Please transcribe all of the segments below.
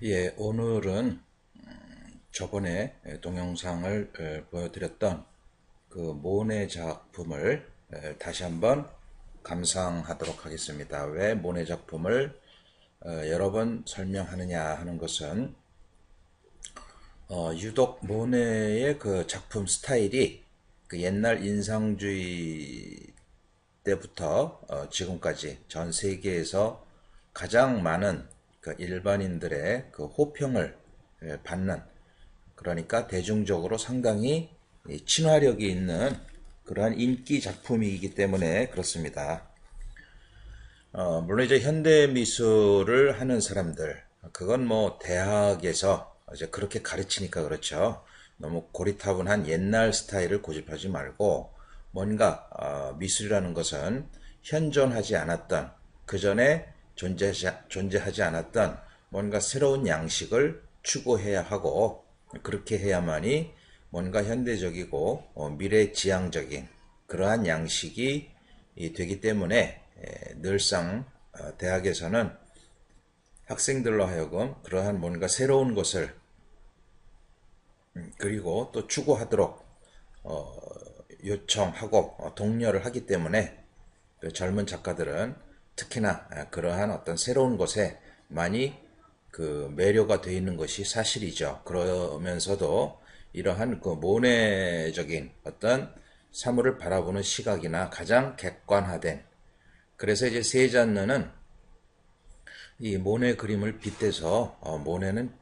예, 오늘은 저번에 동영상을 보여드렸던 그 모네 작품을 다시 한번 감상하도록 하겠습니다. 왜 모네 작품을 여러 번 설명하느냐 하는 것은 유독 모네의 그 작품 스타일이 그 옛날 인상주의 때부터 지금까지 전 세계에서 가장 많은 그 일반인들의 그 호평을 받는, 그러니까 대중적으로 상당히 친화력이 있는 그러한 인기 작품이기 때문에 그렇습니다. 물론 이제 현대 미술을 하는 사람들, 그건 뭐 대학에서 이제 그렇게 가르치니까 그렇죠. 너무 고리타분한 옛날 스타일을 고집하지 말고 뭔가 미술이라는 것은 현존하지 않았던, 그 전에 존재하지 않았던 뭔가 새로운 양식을 추구해야 하고, 그렇게 해야만이 뭔가 현대적이고 미래지향적인 그러한 양식이 되기 때문에 늘상 대학에서는 학생들로 하여금 그러한 뭔가 새로운 것을 그리고 또 추구하도록 요청하고 독려를 하기 때문에 그 젊은 작가들은 특히나 그러한 어떤 새로운 것에 많이 그 매료가 되어 있는 것이 사실이죠. 그러면서도 이러한 그 모내적인 어떤 사물을 바라보는 시각이나 가장 객관화된, 그래서 이제 세잔느는 이 모네 그림을 빗대서 모네는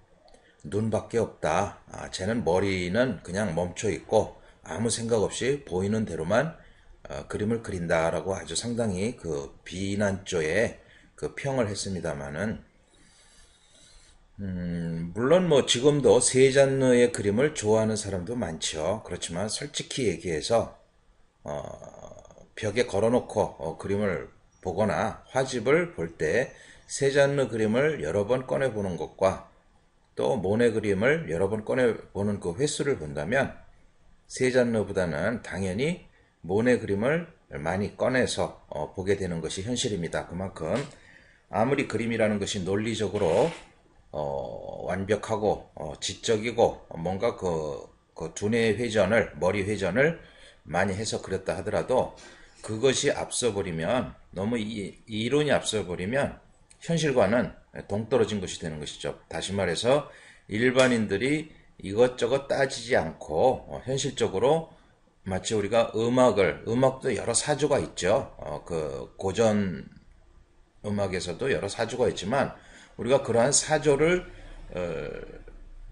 눈밖에 없다. 쟤는 머리는 그냥 멈춰 있고 아무 생각 없이 보이는 대로만 그림을 그린다라고 아주 상당히 그 비난조의 그 평을 했습니다마는, 물론 뭐 지금도 세 장르의 그림을 좋아하는 사람도 많죠. 그렇지만 솔직히 얘기해서 벽에 걸어놓고 그림을 보거나 화집을 볼 때 세 장르 그림을 여러 번 꺼내보는 것과 또 모네 그림을 여러 번 꺼내보는 그 횟수를 본다면 세 장르보다는 당연히 모네 그림을 많이 꺼내서 보게 되는 것이 현실입니다. 그만큼 아무리 그림이라는 것이 논리적으로 완벽하고 지적이고 뭔가 그 두뇌 회전을, 머리 회전을 많이 해서 그렸다 하더라도 그것이 앞서버리면, 너무 이론이 앞서버리면 현실과는 동떨어진 것이 되는 것이죠. 다시 말해서 일반인들이 이것저것 따지지 않고 현실적으로, 마치 우리가 음악도 여러 사조가 있죠. 그 고전 음악에서도 여러 사조가 있지만 우리가 그러한 사조를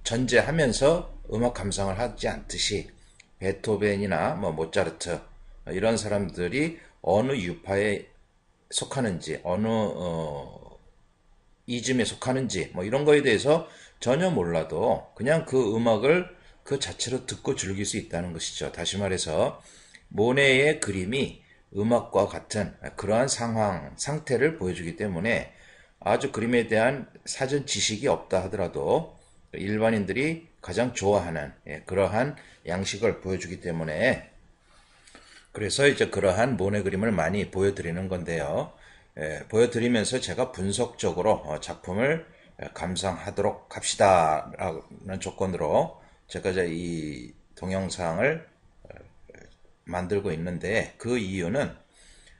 전제하면서 음악 감상을 하지 않듯이 베토벤이나 뭐 모차르트 이런 사람들이 어느 유파에 속하는지, 어느 이즘에 속하는지 뭐 이런 거에 대해서 전혀 몰라도 그냥 그 음악을 그 자체로 듣고 즐길 수 있다는 것이죠. 다시 말해서 모네의 그림이 음악과 같은 그러한 상태를 보여주기 때문에 아주 그림에 대한 사전 지식이 없다 하더라도 일반인들이 가장 좋아하는 그러한 양식을 보여주기 때문에, 그래서 이제 그러한 모네 그림을 많이 보여드리는 건데요. 보여드리면서 제가 분석적으로 작품을 감상하도록 합시다라는 조건으로 제가 이제 이 동영상을 만들고 있는데, 그 이유는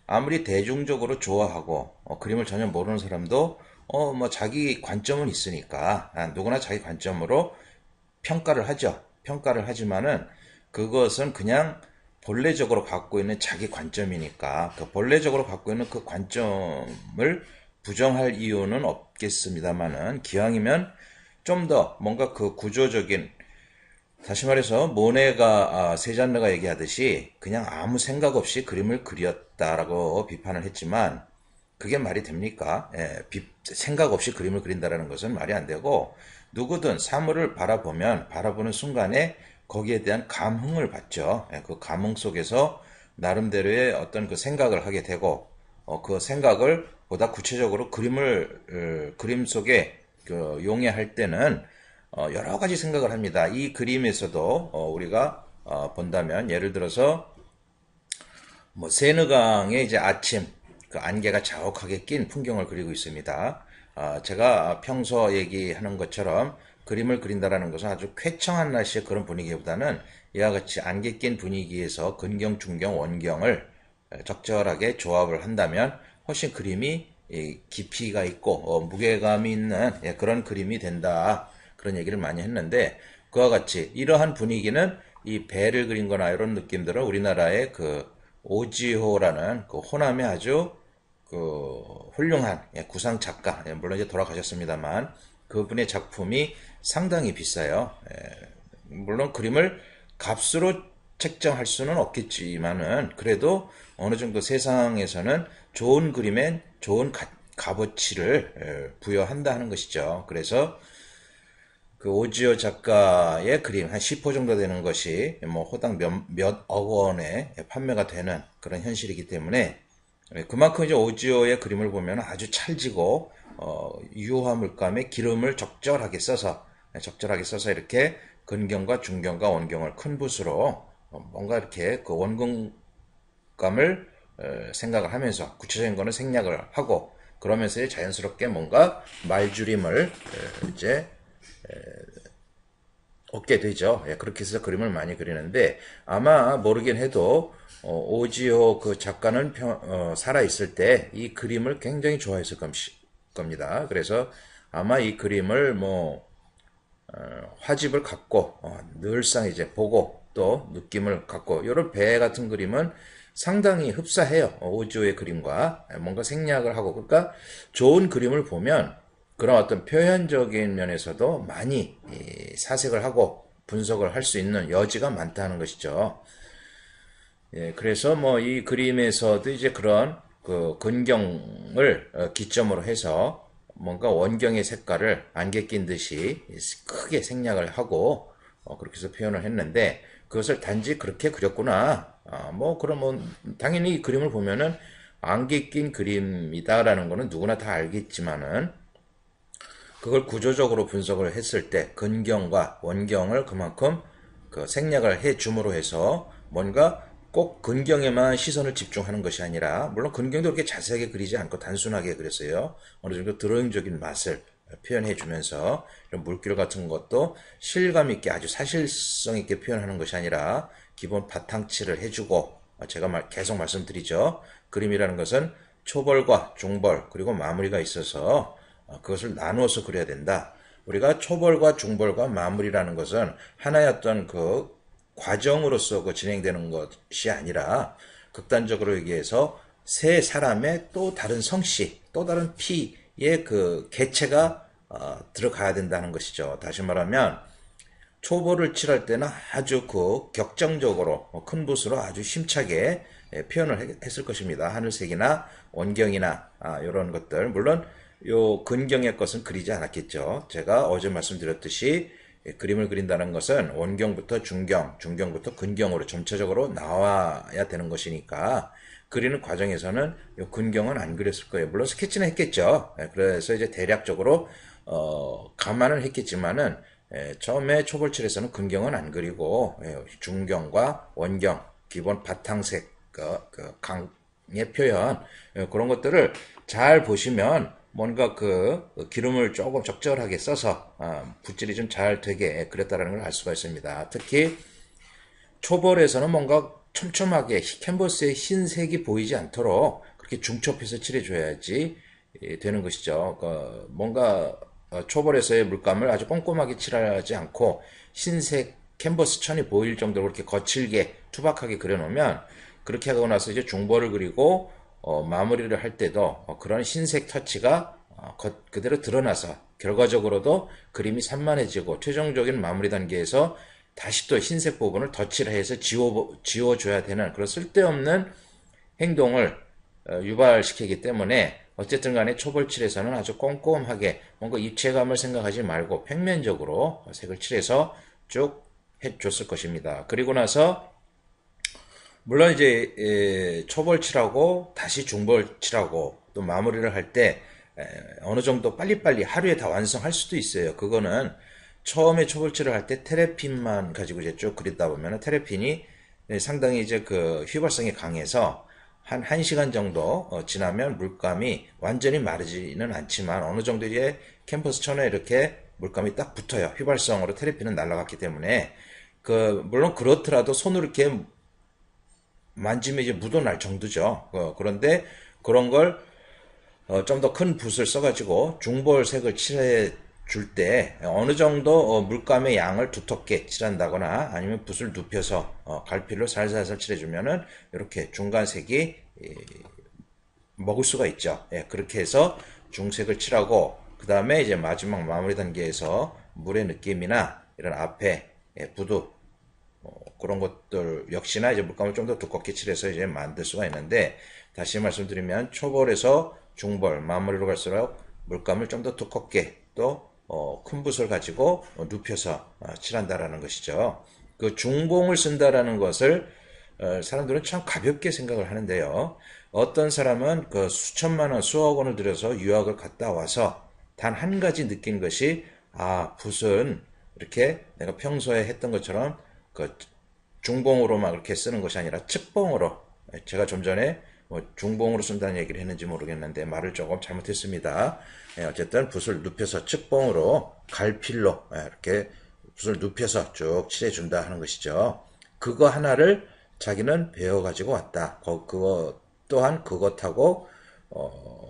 아무리 대중적으로 좋아하고 그림을 전혀 모르는 사람도 뭐 자기 관점은 있으니까 누구나 자기 관점으로 평가를 하죠. 평가를 하지만은 그것은 그냥 본래적으로 갖고 있는 자기 관점이니까 그 본래적으로 갖고 있는 그 관점을 부정할 이유는 없겠습니다만은, 기왕이면 좀 더 뭔가 그 구조적인, 다시 말해서 모네가 세잔느가 얘기하듯이 그냥 아무 생각 없이 그림을 그렸다라고 비판을 했지만 그게 말이 됩니까? 생각 없이 그림을 그린다라는 것은 말이 안 되고, 누구든 사물을 바라보는 순간에 거기에 대한 감흥을 받죠. 그 감흥 속에서 나름대로의 어떤 그 생각을 하게 되고, 그 생각을 보다 구체적으로 그림 속에 그 용해할 때는 여러 가지 생각을 합니다. 이 그림에서도 우리가 본다면, 예를 들어서 뭐 세느강의 이제 아침, 그 안개가 자욱하게 낀 풍경을 그리고 있습니다. 제가 평소 얘기하는 것처럼 그림을 그린다라는 것은 아주 쾌청한 날씨의 그런 분위기보다는 이와 같이 안개 낀 분위기에서 근경, 중경, 원경을 적절하게 조합을 한다면 훨씬 그림이 깊이가 있고 무게감이 있는 그런 그림이 된다. 그런 얘기를 많이 했는데 그와 같이 이러한 분위기는 이 배를 그린 거나 이런 느낌들은 우리나라의 그 오지호라는 그 호남의 아주 그 훌륭한 구상 작가, 물론 이제 돌아가셨습니다만 그분의 작품이 상당히 비싸요. 물론 그림을 값으로 책정할 수는 없겠지만은 그래도 어느 정도 세상에서는 좋은 그림엔 좋은 값어치를 부여한다 하는 것이죠. 그래서 그 오지오 작가의 그림 한 10호 정도 되는 것이 뭐 호당 몇억 원에 판매가 되는 그런 현실이기 때문에 그만큼 이제 오지오의 그림을 보면 아주 찰지고 유화 물감에 기름을 적절하게 써서 이렇게 근경과 중경과 원경을 큰 붓으로 뭔가 이렇게 그 원근감을 생각을 하면서 구체적인 거는 생략을 하고 그러면서 자연스럽게 뭔가 말주림을 이제 얻게 되죠. 그렇게 해서 그림을 많이 그리는데 아마 모르긴 해도 오지호 그 작가는 살아있을 때 이 그림을 굉장히 좋아했을 겁니다. 그래서 아마 이 그림을 뭐 화집을 갖고 늘상 이제 보고 또 느낌을 갖고 이런 배 같은 그림은 상당히 흡사해요. 오지호의 그림과 뭔가 생략을 하고 그러니까 좋은 그림을 보면 그런 어떤 표현적인 면에서도 많이 사색을 하고 분석을 할 수 있는 여지가 많다는 것이죠. 그래서 뭐 이 그림에서도 이제 그런 그 근경을 기점으로 해서 뭔가 원경의 색깔을 안개 낀 듯이 크게 생략을 하고 그렇게 해서 표현을 했는데 그것을 단지 그렇게 그렸구나. 뭐 그러면 당연히 이 그림을 보면은 안개 낀 그림이다라는 거는 누구나 다 알겠지만은 그걸 구조적으로 분석을 했을 때 근경과 원경을 그만큼 그 생략을 해 줌으로 해서 뭔가 꼭 근경에만 시선을 집중하는 것이 아니라 물론 근경도 그렇게 자세하게 그리지 않고 단순하게 그렸어요. 어느 정도 드로잉적인 맛을 표현해 주면서 이런 물결 같은 것도 실감 있게 아주 사실성 있게 표현하는 것이 아니라 기본 바탕칠을 해주고 제가 계속 말씀드리죠. 그림이라는 것은 초벌과 중벌 그리고 마무리가 있어서 그것을 나누어서 그려야 된다. 우리가 초벌과 중벌과 마무리라는 것은 하나의 어떤 그 과정으로서 그 진행되는 것이 아니라 극단적으로 얘기해서 세 사람의 또 다른 성씨, 또 다른 피의 그 개체가 들어가야 된다는 것이죠. 다시 말하면 초벌을 칠할 때는 아주 그 격정적으로 큰 붓으로 아주 힘차게 표현을 했을 것입니다. 하늘색이나 원경이나 이런 것들 물론 요 근경의 것은 그리지 않았겠죠. 제가 어제 말씀드렸듯이 그림을 그린다는 것은 원경부터 중경, 중경부터 근경으로 점차적으로 나와야 되는 것이니까 그리는 과정에서는 요 근경은 안 그렸을 거예요. 물론 스케치는 했겠죠. 그래서 이제 대략적으로 감안을 했겠지만은 처음에 초벌칠에서는 근경은 안 그리고 중경과 원경, 기본 바탕색, 그 강의 표현 그런 것들을 잘 보시면 뭔가 그 기름을 조금 적절하게 써서 붓질이 좀 잘 되게 그렸다는 걸 알 수가 있습니다. 특히 초벌에서는 뭔가 촘촘하게 캔버스의 흰색이 보이지 않도록 그렇게 중첩해서 칠해줘야지 되는 것이죠. 뭔가 초벌에서의 물감을 아주 꼼꼼하게 칠하지 않고 흰색 캔버스 천이 보일 정도로 그렇게 거칠게 투박하게 그려놓으면 그렇게 하고 나서 이제 중벌을 그리고 마무리를 할 때도 그런 흰색 터치가 그대로 드러나서 결과적으로도 그림이 산만해지고 최종적인 마무리 단계에서 다시 또 흰색 부분을 덧칠을 해서 지워줘야 되는 그런 쓸데없는 행동을 유발시키기 때문에 어쨌든 간에 초벌칠에서는 아주 꼼꼼하게 뭔가 입체감을 생각하지 말고 평면적으로 색을 칠해서 쭉 해줬을 것입니다. 그리고 나서 물론 이제 초벌칠하고 다시 중벌칠하고 또 마무리를 할 때 어느 정도 빨리빨리 하루에 다 완성할 수도 있어요. 그거는 처음에 초벌칠을 할 때 테레핀만 가지고 이제 쭉 그리다 보면 테레핀이 상당히 이제 그 휘발성이 강해서 한 1시간 정도 지나면 물감이 완전히 마르지는 않지만 어느 정도 이제 캔버스 천에 이렇게 물감이 딱 붙어요. 휘발성으로 테레피는 날아갔기 때문에 물론 그렇더라도 손으로 이렇게 만지면 이제 묻어날 정도죠. 그런데 그런 걸 좀 더 큰 붓을 써가지고 중볼색을 칠해 줄 때 어느 정도 물감의 양을 두텁게 칠한다거나 아니면 붓을 눕혀서 갈필로 살살살 칠해주면은 이렇게 중간색이 먹을 수가 있죠. 예, 그렇게 해서 중색을 칠하고 그 다음에 이제 마지막 마무리 단계에서 물의 느낌이나 이런 앞에 부두 그런 것들 역시나 이제 물감을 좀 더 두껍게 칠해서 이제 만들 수가 있는데 다시 말씀드리면 초벌에서 중벌 마무리로 갈수록 물감을 좀 더 두껍게 또 큰 붓을 가지고 눕혀서 칠한다라는 것이죠. 그 중공을 쓴다라는 것을 사람들은 참 가볍게 생각을 하는데요. 어떤 사람은 그 수천만 원, 수억 원을 들여서 유학을 갔다 와서 단 한 가지 느낀 것이 붓은 이렇게 내가 평소에 했던 것처럼 그 중봉으로만 그렇게 쓰는 것이 아니라 측봉으로 제가 좀 전에 중봉으로 쓴다는 얘기를 했는지 모르겠는데 말을 조금 잘못했습니다. 어쨌든 붓을 눕혀서 측봉으로 갈필로 이렇게 붓을 눕혀서 쭉 칠해준다 하는 것이죠. 그거 하나를 자기는 배워가지고 왔다. 그거 또한 그것하고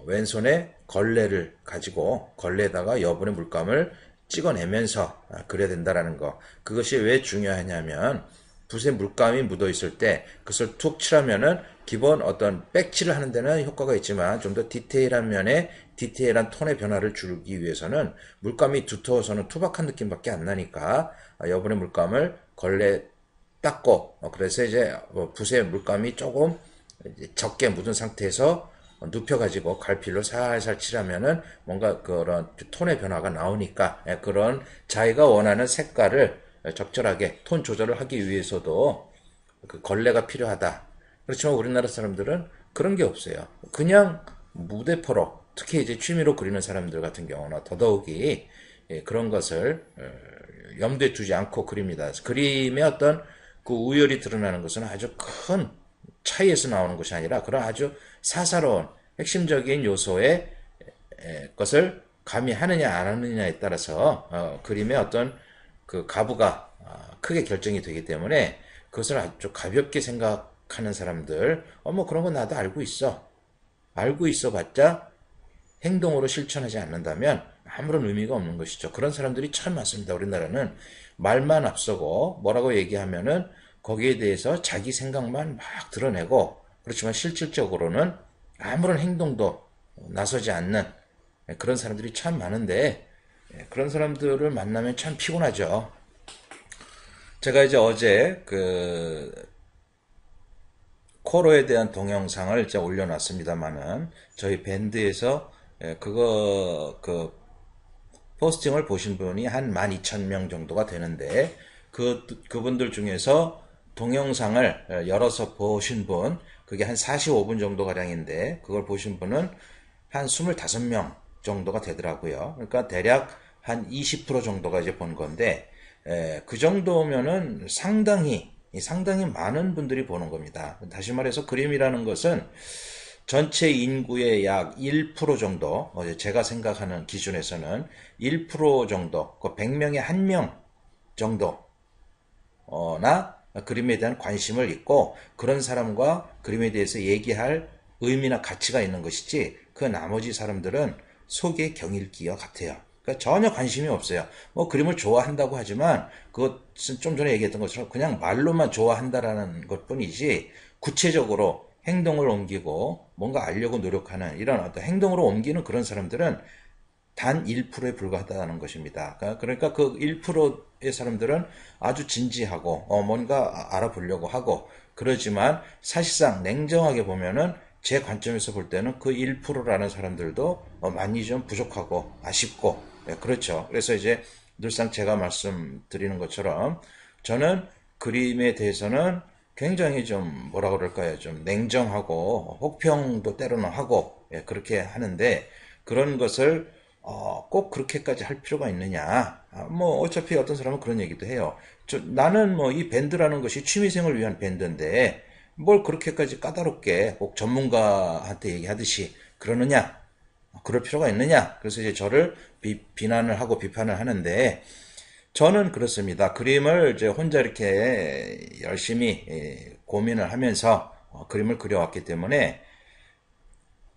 왼손에 걸레를 가지고 걸레에다가 여분의 물감을 찍어내면서 그려야 된다라는 거. 그것이 왜 중요하냐면 붓에 물감이 묻어 있을 때 그것을 툭 칠하면은 기본 어떤 백칠을 하는 데는 효과가 있지만 좀 더 디테일한 면에 디테일한 톤의 변화를 주기 위해서는 물감이 두터워서는 투박한 느낌밖에 안 나니까 여분의 물감을 걸레 닦고 그래서 이제 붓에 물감이 조금 적게 묻은 상태에서 눕혀가지고 갈필로 살살 칠하면은 뭔가 그런 톤의 변화가 나오니까 그런 자기가 원하는 색깔을 적절하게 톤 조절을 하기 위해서도 그 걸레가 필요하다. 그렇지만 우리나라 사람들은 그런 게 없어요. 그냥 무대포로 특히 이제 취미로 그리는 사람들 같은 경우는 더더욱이 그런 것을 염두에 두지 않고 그립니다. 그림의 어떤 그 우열이 드러나는 것은 아주 큰 차이에서 나오는 것이 아니라 그런 아주 사사로운 핵심적인 요소의 것을 가미하느냐 안 하느냐에 따라서 그림의 어떤 그 가부가 크게 결정이 되기 때문에 그것을 아주 가볍게 생각하는 사람들 뭐 그런 건 나도 알고 있어 봤자 행동으로 실천하지 않는다면 아무런 의미가 없는 것이죠. 그런 사람들이 참 많습니다. 우리나라는 말만 앞서고 뭐라고 얘기하면은 거기에 대해서 자기 생각만 막 드러내고 그렇지만 실질적으로는 아무런 행동도 나서지 않는 그런 사람들이 참 많은데 그런 사람들을 만나면 참 피곤하죠. 제가 이제 어제 그 코로에 대한 동영상을 이제 올려놨습니다만은 저희 밴드에서 그 포스팅을 보신 분이 한 12,000명 정도가 되는데 그분들 중에서 동영상을 열어서 보신 분 그게 한 45분 정도 가량인데 그걸 보신 분은 한 25명 정도가 되더라고요. 그러니까 대략 한 20% 정도가 이제 본 건데 그 정도면은 상당히 많은 분들이 보는 겁니다. 다시 말해서 그림이라는 것은 전체 인구의 약 1% 정도, 제가 생각하는 기준에서는 1% 정도, 그 100명에 1명 정도나 그림에 대한 관심을 있고 그런 사람과 그림에 대해서 얘기할 의미나 가치가 있는 것이지 그 나머지 사람들은 속의 경일기와 같아요. 그러니까 전혀 관심이 없어요. 뭐 그림을 좋아한다고 하지만 그것은 좀 전에 얘기했던 것처럼 그냥 말로만 좋아한다라는 것뿐이지 구체적으로 행동을 옮기고 뭔가 알려고 노력하는 이런 어떤 행동으로 옮기는 그런 사람들은 단 1%에 불과하다는 것입니다. 그러니까 그 1%의 사람들은 아주 진지하고 뭔가 알아보려고 하고 그러지만 사실상 냉정하게 보면은 제 관점에서 볼 때는 그 1%라는 사람들도 많이 좀 부족하고 아쉽고 그렇죠. 그래서 이제 늘상 제가 말씀드리는 것처럼 저는 그림에 대해서는 굉장히 좀 뭐라 그럴까요? 좀 냉정하고 혹평도 때로는 하고 그렇게 하는데 그런 것을 꼭 그렇게까지 할 필요가 있느냐? 뭐 어차피 어떤 사람은 그런 얘기도 해요. 나는 뭐 이 밴드라는 것이 취미생을 위한 밴드인데 뭘 그렇게까지 까다롭게 꼭 전문가한테 얘기하듯이 그러느냐? 그럴 필요가 있느냐? 그래서 이제 저를 비난을 하고 비판을 하는데, 저는 그렇습니다. 그림을 이제 혼자 이렇게 열심히 고민을 하면서 그림을 그려왔기 때문에,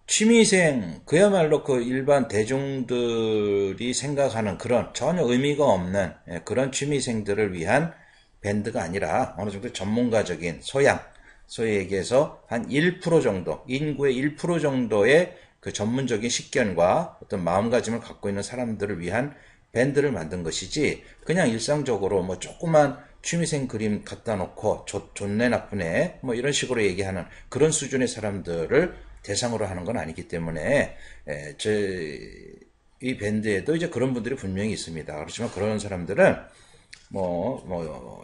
취미생, 그야말로 그 일반 대중들이 생각하는 그런 전혀 의미가 없는 그런 취미생들을 위한 밴드가 아니라 어느 정도 전문가적인 소양, 소위 얘기해서 한 1% 정도, 인구의 1% 정도의 그 전문적인 식견과 어떤 마음가짐을 갖고 있는 사람들을 위한 밴드를 만든 것이지, 그냥 일상적으로 뭐 조그만 취미생 그림 갖다 놓고 좋네 나쁘네 뭐 이런 식으로 얘기하는 그런 수준의 사람들을 대상으로 하는 건 아니기 때문에, 이 밴드에도 이제 그런 분들이 분명히 있습니다. 그렇지만 그런 사람들은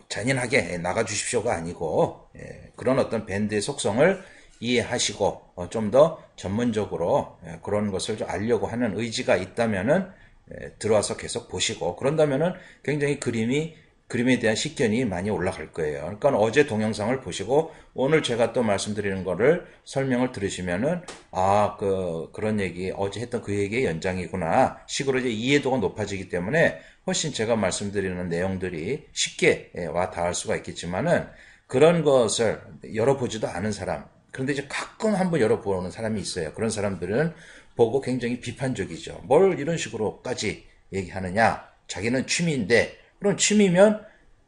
잔인하게 나가주십시오가 아니고, 그런 어떤 밴드의 속성을 이해하시고, 좀 더 전문적으로 그런 것을 좀 알려고 하는 의지가 있다면은, 들어와서 계속 보시고, 그런다면은 굉장히 그림에 대한 식견이 많이 올라갈 거예요. 그러니까 어제 동영상을 보시고 오늘 제가 또 말씀드리는 거를 설명을 들으시면은, 그런 얘기, 어제 했던 그 얘기의 연장이구나 식으로 이제 이해도가 높아지기 때문에 훨씬 제가 말씀드리는 내용들이 쉽게 와 닿을 수가 있겠지만은, 그런 것을 열어보지도 않은 사람, 그런데 이제 가끔 한번 열어보는 사람이 있어요. 그런 사람들은 보고 굉장히 비판적이죠. 뭘 이런 식으로까지 얘기하느냐? 자기는 취미인데, 그럼 취미면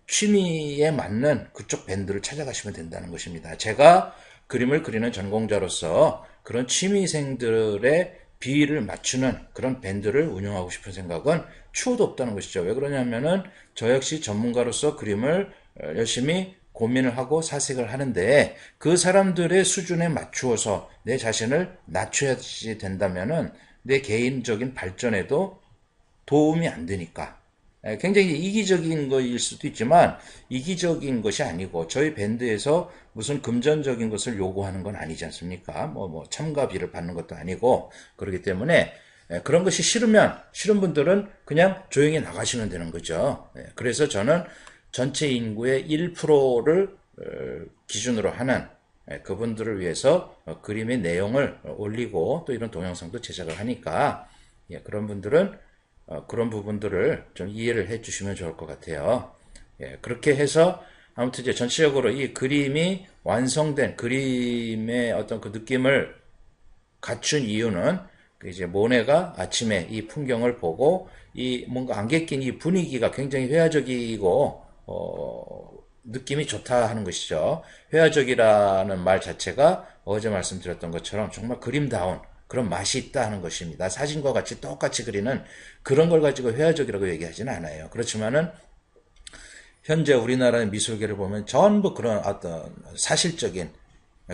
취미에 맞는 그쪽 밴드를 찾아가시면 된다는 것입니다. 제가 그림을 그리는 전공자로서 그런 취미생들의 비위를 맞추는 그런 밴드를 운영하고 싶은 생각은 추호도 없다는 것이죠. 왜 그러냐면은 저 역시 전문가로서 그림을 열심히 고민을 하고 사색을 하는데, 그 사람들의 수준에 맞추어서 내 자신을 낮춰야지 된다면은 내 개인적인 발전에도 도움이 안 되니까. 굉장히 이기적인 거일 수도 있지만 이기적인 것이 아니고, 저희 밴드에서 무슨 금전적인 것을 요구하는 건 아니지 않습니까? 참가비를 받는 것도 아니고, 그렇기 때문에 그런 것이 싫은 분들은 그냥 조용히 나가시면 되는 거죠. 그래서 저는 전체 인구의 1%를 기준으로 하는 그분들을 위해서 그림의 내용을 올리고 또 이런 동영상도 제작을 하니까, 그런 분들은 그런 부분들을 좀 이해를 해 주시면 좋을 것 같아요. 그렇게 해서 아무튼 이제 전체적으로 이 그림이 완성된 그림의 어떤 그 느낌을 갖춘 이유는, 그 이제 모네가 아침에 이 풍경을 보고 이 뭔가 안개 낀 이 분위기가 굉장히 회화적이고 느낌이 좋다 하는 것이죠. 회화적이라는 말 자체가 어제 말씀드렸던 것처럼 정말 그림다운 그런 맛이 있다 하는 것입니다. 사진과 같이 똑같이 그리는 그런 걸 가지고 회화적이라고 얘기하지는 않아요. 그렇지만은 현재 우리나라의 미술계를 보면 전부 그런 어떤 사실적인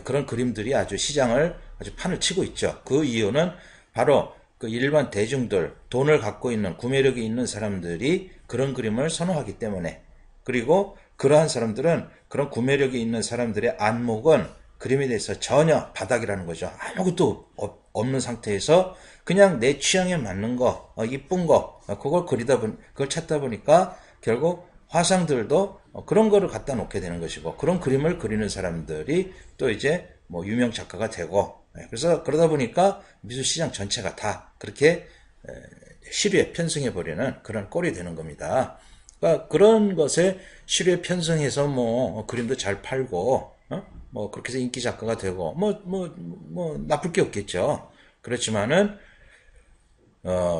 그런 그림들이 아주 시장을 아주 판을 치고 있죠. 그 이유는 바로 그 일반 대중들, 돈을 갖고 있는 구매력이 있는 사람들이 그런 그림을 선호하기 때문에, 그리고 그러한 사람들은, 그런 구매력이 있는 사람들의 안목은 그림에 대해서 전혀 바닥이라는 거죠. 아무것도 없는 상태에서 그냥 내 취향에 맞는 거, 이쁜 거, 그걸 찾다 보니까 결국 화상들도 그런 거를 갖다 놓게 되는 것이고, 그런 그림을 그리는 사람들이 또 이제 유명 작가가 되고, 그래서 그러다 보니까 미술 시장 전체가 다 그렇게 시류에 편승해 버리는 그런 꼴이 되는 겁니다. 그러니까 그런 것에 시류에 편승해서 그림도 잘 팔고, 그렇게 해서 인기 작가가 되고, 나쁠 게 없겠죠. 그렇지만은,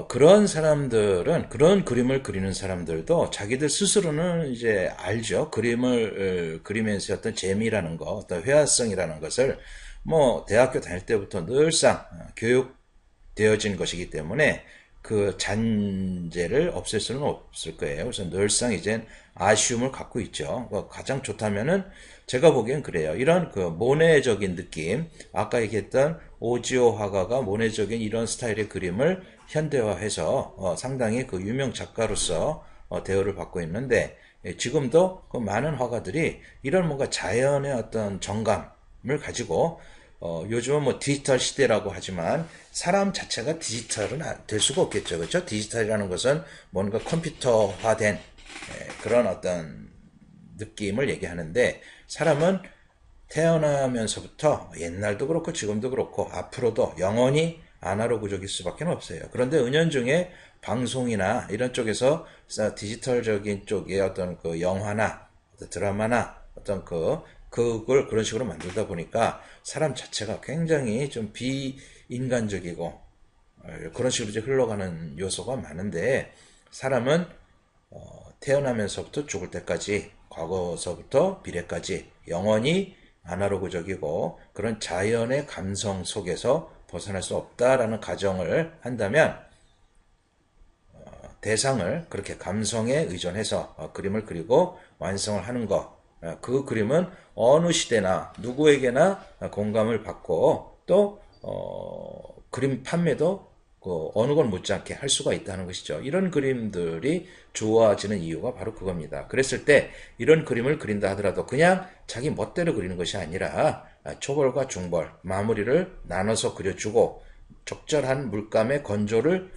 그런 사람들은, 그런 그림을 그리는 사람들도 자기들 스스로는 이제 알죠. 그림을 그리면서 어떤 재미라는 거, 어떤 회화성이라는 것을 대학교 다닐 때부터 늘상 교육되어진 것이기 때문에 그 잔재를 없앨 수는 없을 거예요. 그래서 늘상 이제 아쉬움을 갖고 있죠. 가장 좋다면은 제가 보기엔 그래요. 이런 그 모네적인 느낌, 아까 얘기했던 오지오 화가가 모네적인 이런 스타일의 그림을 현대화해서 상당히 그 유명 작가로서 대우를 받고 있는데, 지금도 그 많은 화가들이 이런 뭔가 자연의 어떤 정감을 가지고, 요즘은 디지털 시대라고 하지만 사람 자체가 디지털은 될 수가 없겠죠. 그렇죠? 디지털이라는 것은 뭔가 컴퓨터화된 그런 어떤 느낌을 얘기하는데, 사람은 태어나면서부터 옛날도 그렇고 지금도 그렇고 앞으로도 영원히 아날로그적일 수밖에 없어요. 그런데 은연중에 방송이나 이런 쪽에서 디지털적인 쪽의 어떤 그 영화나 드라마나 어떤 그걸 그런 식으로 만들다 보니까 사람 자체가 굉장히 좀 비인간적이고 그런 식으로 이제 흘러가는 요소가 많은데 사람은 태어나면서부터 죽을 때까지 과거서부터 미래까지 영원히 아날로그적이고 그런 자연의 감성 속에서 벗어날 수 없다라는 가정을 한다면 대상을 그렇게 감성에 의존해서 그림을 그리고 완성을 하는 것, 그 그림은 어느 시대나 누구에게나 공감을 받고 또 그림 판매도 어느 걸 못지않게 할 수가 있다는 것이죠. 이런 그림들이 좋아지는 이유가 바로 그겁니다. 그랬을 때 이런 그림을 그린다 하더라도 그냥 자기 멋대로 그리는 것이 아니라 초벌과 중벌, 마무리를 나눠서 그려주고 적절한 물감의 건조를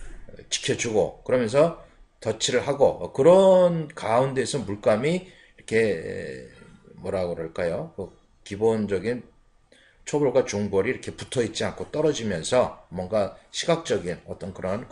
지켜주고 그러면서 덧칠을 하고 그런 가운데서 물감이 이렇게 뭐라 그럴까요? 기본적인 초벌과 중벌이 이렇게 붙어 있지 않고 떨어지면서 뭔가 시각적인 어떤 그런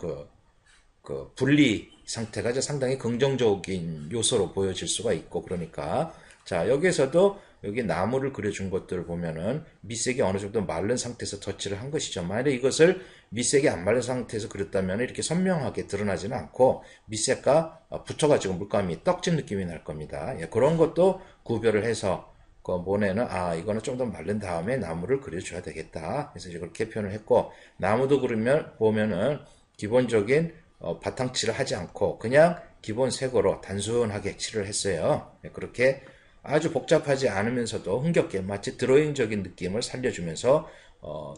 분리 상태가 이제 상당히 긍정적인 요소로 보여질 수가 있고 그러니까 자 여기에서도 여기 나무를 그려준 것들을 보면은 밑색이 어느 정도 마른 상태에서 터치를 한 것이죠. 만약에 이것을 밑색이 안 마른 상태에서 그렸다면 이렇게 선명하게 드러나지는 않고 밑색과 붙어가지고 물감이 떡진 느낌이 날 겁니다. 예, 그런 것도 구별을 해서 그 모네는 이거는 좀 더 마른 다음에 나무를 그려줘야 되겠다. 그래서 이제 그렇게 표현을 했고 나무도 그러면 보면은 기본적인 바탕칠을 하지 않고 그냥 기본 색으로 단순하게 칠을 했어요. 예, 그렇게 아주 복잡하지 않으면서도 흥겹게 마치 드로잉적인 느낌을 살려주면서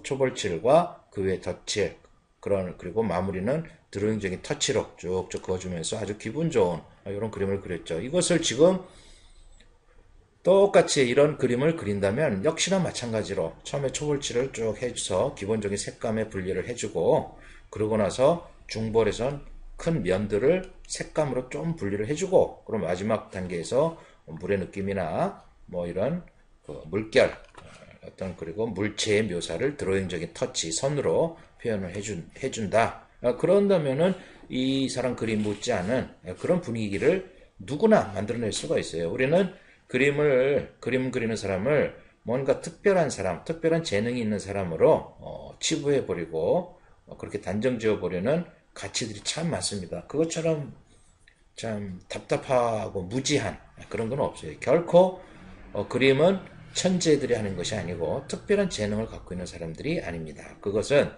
초벌칠과 그 외 덧칠 그리고 마무리는 드로잉적인 터치로 쭉쭉 그어주면서 아주 기분 좋은 이런 그림을 그렸죠. 이것을 지금 똑같이 이런 그림을 그린다면 역시나 마찬가지로 처음에 초벌칠을 쭉 해줘서 기본적인 색감의 분리를 해주고 그러고 나서 중벌에선 큰 면들을 색감으로 좀 분리를 해주고 그럼 마지막 단계에서 물의 느낌이나 뭐 이런 물결 어떤 그리고 물체의 묘사를 드로잉적인 터치 선으로 표현을 해준다. 그런다면은 이 사람 그림 못지않은 그런 분위기를 누구나 만들어낼 수가 있어요. 우리는 그림 그리는 사람을 뭔가 특별한 사람, 특별한 재능이 있는 사람으로 치부해버리고 그렇게 단정 지어버리는 가치들이 참 많습니다. 그것처럼 참 답답하고 무지한 그런 건 없어요. 결코 그림은 천재들이 하는 것이 아니고 특별한 재능을 갖고 있는 사람들이 아닙니다. 그것은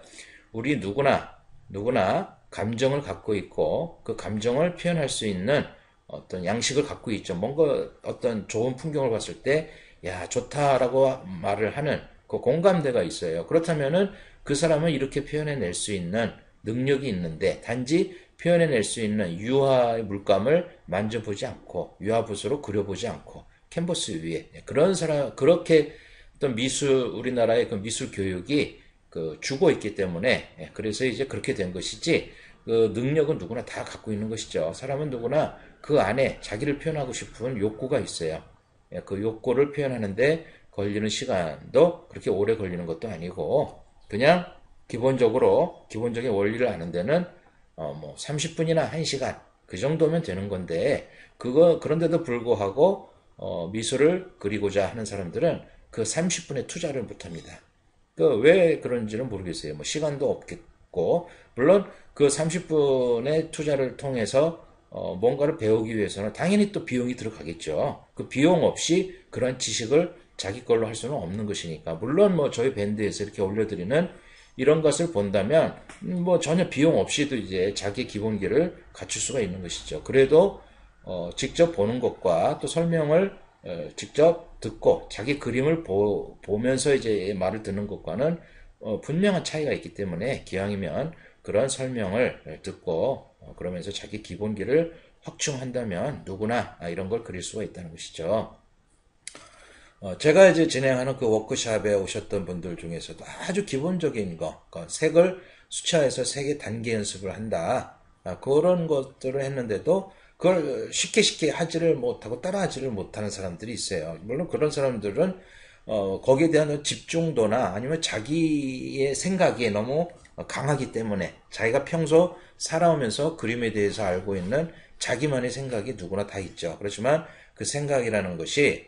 우리 누구나 감정을 갖고 있고 그 감정을 표현할 수 있는 어떤 양식을 갖고 있죠. 뭔가 어떤 좋은 풍경을 봤을 때, 야, 좋다라고 말을 하는 그 공감대가 있어요. 그렇다면은 그 사람은 이렇게 표현해낼 수 있는 능력이 있는데, 단지 표현해낼 수 있는 유화의 물감을 만져보지 않고, 유화붓으로 그려보지 않고, 캔버스 위에. 그렇게 어떤 우리나라의 그 미술 교육이 주고 있기 때문에, 그래서 이제 그렇게 된 것이지, 그 능력은 누구나 다 갖고 있는 것이죠. 사람은 누구나 그 안에 자기를 표현하고 싶은 욕구가 있어요. 그 욕구를 표현하는데 걸리는 시간도 그렇게 오래 걸리는 것도 아니고 그냥 기본적인 원리를 아는 데는 뭐 30분이나 1시간 그 정도면 되는 건데 그런데도 불구하고 미술을 그리고자 하는 사람들은 그 30분의 투자를 못합니다. 왜 그런지는 모르겠어요. 뭐 시간도 없겠고 물론 그 30분의 투자를 통해서 뭔가를 배우기 위해서는 당연히 또 비용이 들어가겠죠. 그 비용 없이 그런 지식을 자기 걸로 할 수는 없는 것이니까. 물론 뭐 저희 밴드에서 이렇게 올려드리는 이런 것을 본다면 뭐 전혀 비용 없이도 이제 자기 기본기를 갖출 수가 있는 것이죠. 그래도 직접 보는 것과 또 설명을 직접 듣고 자기 그림을 보면서 이제 말을 듣는 것과는 분명한 차이가 있기 때문에 기왕이면 그런 설명을 듣고 그러면서 자기 기본기를 확충한다면 누구나 이런 걸 그릴 수가 있다는 것이죠. 제가 이제 진행하는 그 워크숍에 오셨던 분들 중에서도 아주 기본적인 색을 수차해서 색의 단계 연습을 한다. 그런 것들을 했는데도 그걸 쉽게 하지를 못하고 따라하지를 못하는 사람들이 있어요. 물론 그런 사람들은 거기에 대한 집중도나 아니면 자기의 생각이 너무 강하기 때문에 자기가 평소 살아오면서 그림에 대해서 알고 있는 자기만의 생각이 누구나 다 있죠. 그렇지만 그 생각이라는 것이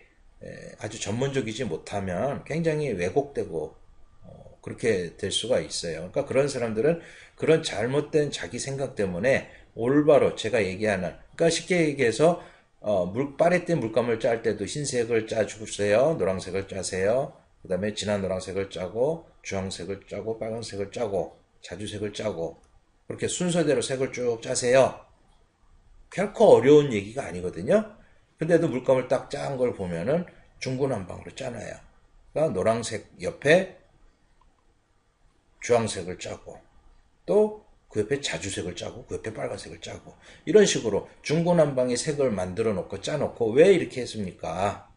아주 전문적이지 못하면 굉장히 왜곡되고 그렇게 될 수가 있어요. 그러니까 그런 사람들은 그런 잘못된 자기 생각 때문에 올바로 제가 얘기하는, 그러니까 쉽게 얘기해서 파레트 물감을 짤 때도 흰색을 짜주세요, 노란색을 짜세요, 그 다음에 진한 노란색을 짜고 주황색을 짜고 빨간색을 짜고 자주색을 짜고 그렇게 순서대로 색을 쭉 짜세요. 결코 어려운 얘기가 아니거든요. 근데도 물감을 딱 짠 걸 보면은 중구난방으로 짜놔요. 그러니까 노란색 옆에 주황색을 짜고 또 그 옆에 자주색을 짜고 그 옆에 빨간색을 짜고 이런 식으로 중구난방의 색을 만들어 놓고 짜놓고 왜 이렇게 했습니까?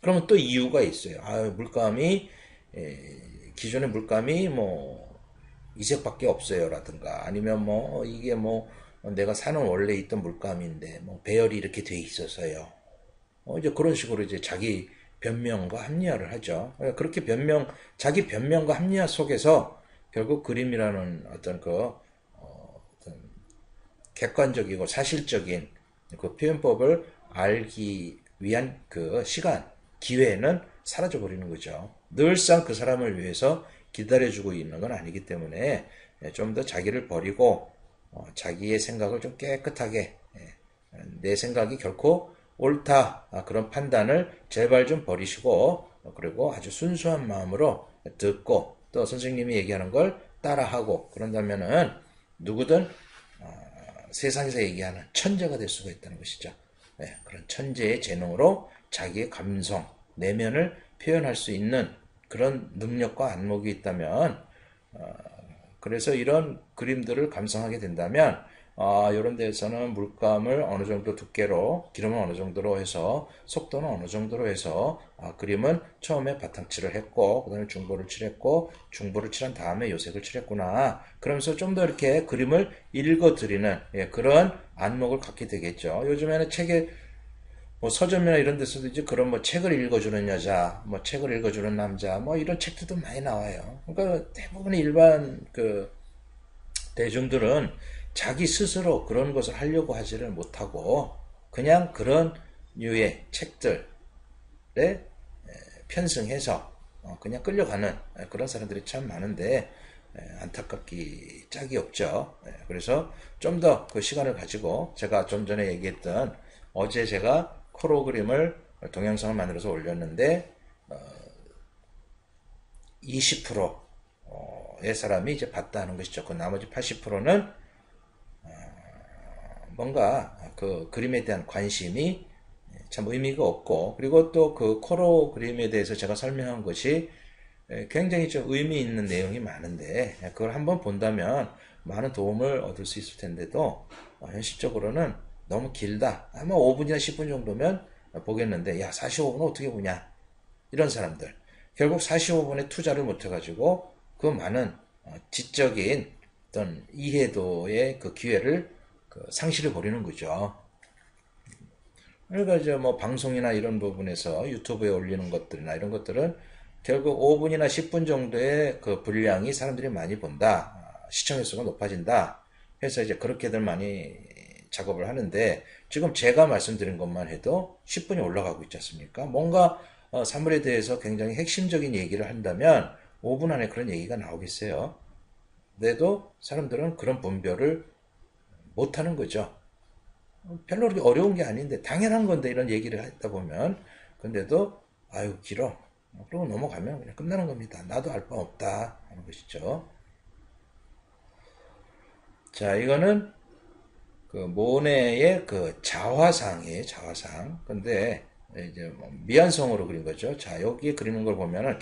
그러면 또 이유가 있어요. 물감이 기존의 물감이 뭐 이 색밖에 없어요 라든가 아니면 뭐 이게 뭐 내가 사는 원래 있던 물감인데 뭐 배열이 이렇게 돼 있어서요. 이제 그런 식으로 이제 자기 변명과 합리화를 하죠. 그렇게 자기 변명과 합리화 속에서 결국 그림이라는 어떤 어떤 객관적이고 사실적인 그 표현법을 알기 위한 그 시간, 기회는 사라져 버리는 거죠. 늘상 그 사람을 위해서 기다려주고 있는 건 아니기 때문에 좀 더 자기를 버리고 자기의 생각을 좀 깨끗하게 내 생각이 결코 옳다 그런 판단을 제발 좀 버리시고 그리고 아주 순수한 마음으로 듣고 또 선생님이 얘기하는 걸 따라하고 그런다면은 누구든 세상에서 얘기하는 천재가 될 수가 있다는 것이죠. 그런 천재의 재능으로 자기의 감성, 내면을 표현할 수 있는 그런 능력과 안목이 있다면 그래서 이런 그림들을 감상하게 된다면 이런 데에서는 물감을 어느 정도 두께로 기름을 어느 정도로 해서 속도는 어느 정도로 해서 그림은 처음에 바탕칠을 했고 그 다음에 중보를 칠했고 중보를 칠한 다음에 요색을 칠했구나 그러면서 좀 더 이렇게 그림을 읽어드리는 그런 안목을 갖게 되겠죠. 요즘에는 책에 뭐 서점이나 이런 데서도 이제 그런 뭐 책을 읽어주는 여자, 뭐 책을 읽어주는 남자, 뭐 이런 책들도 많이 나와요. 그러니까 대부분의 일반 그 대중들은 자기 스스로 그런 것을 하려고 하지를 못하고 그냥 그런 류의 책들에 편승해서 그냥 끌려가는 그런 사람들이 참 많은데 안타깝기 짝이 없죠. 그래서 좀 더 그 시간을 가지고 제가 좀 전에 얘기했던 어제 제가 코로 그림을 동영상을 만들어서 올렸는데 20%의 사람이 이제 봤다 하는 것이죠. 그 나머지 80%는 뭔가 그 그림에 대한 관심이 참 의미가 없고 그리고 또 그 코로 그림에 대해서 제가 설명한 것이 굉장히 좀 의미 있는 내용이 많은데 그걸 한번 본다면 많은 도움을 얻을 수 있을 텐데도 현실적으로는 너무 길다. 아마 5분이나 10분 정도면 보겠는데 야 45분 어떻게 보냐 이런 사람들 결국 45분에 투자를 못해가지고 그 많은 지적인 어떤 이해도의 그 기회를 상실해 버리는 거죠. 그러니까 이제 뭐 방송이나 이런 부분에서 유튜브에 올리는 것들이나 이런 것들은 결국 5분이나 10분 정도의 그 분량이 사람들이 많이 본다. 시청 횟수가 높아진다. 해서 이제 그렇게들 많이 작업을 하는데 지금 제가 말씀드린 것만 해도 10분이 올라가고 있지 않습니까? 뭔가 사물에 대해서 굉장히 핵심적인 얘기를 한다면 5분 안에 그런 얘기가 나오겠어요. 그래도 사람들은 그런 분별을 못하는 거죠. 별로 그렇게 어려운 게 아닌데 당연한 건데 이런 얘기를 하다 보면 근데도 아유 길어 그러고 넘어가면 그냥 끝나는 겁니다. 나도 알 바 없다 하는 것이죠. 자 이거는 그 모네의 그 자화상이에요. 자화상. 근데 이제 뭐 미완성으로 그린 거죠. 자 여기 그리는 걸 보면은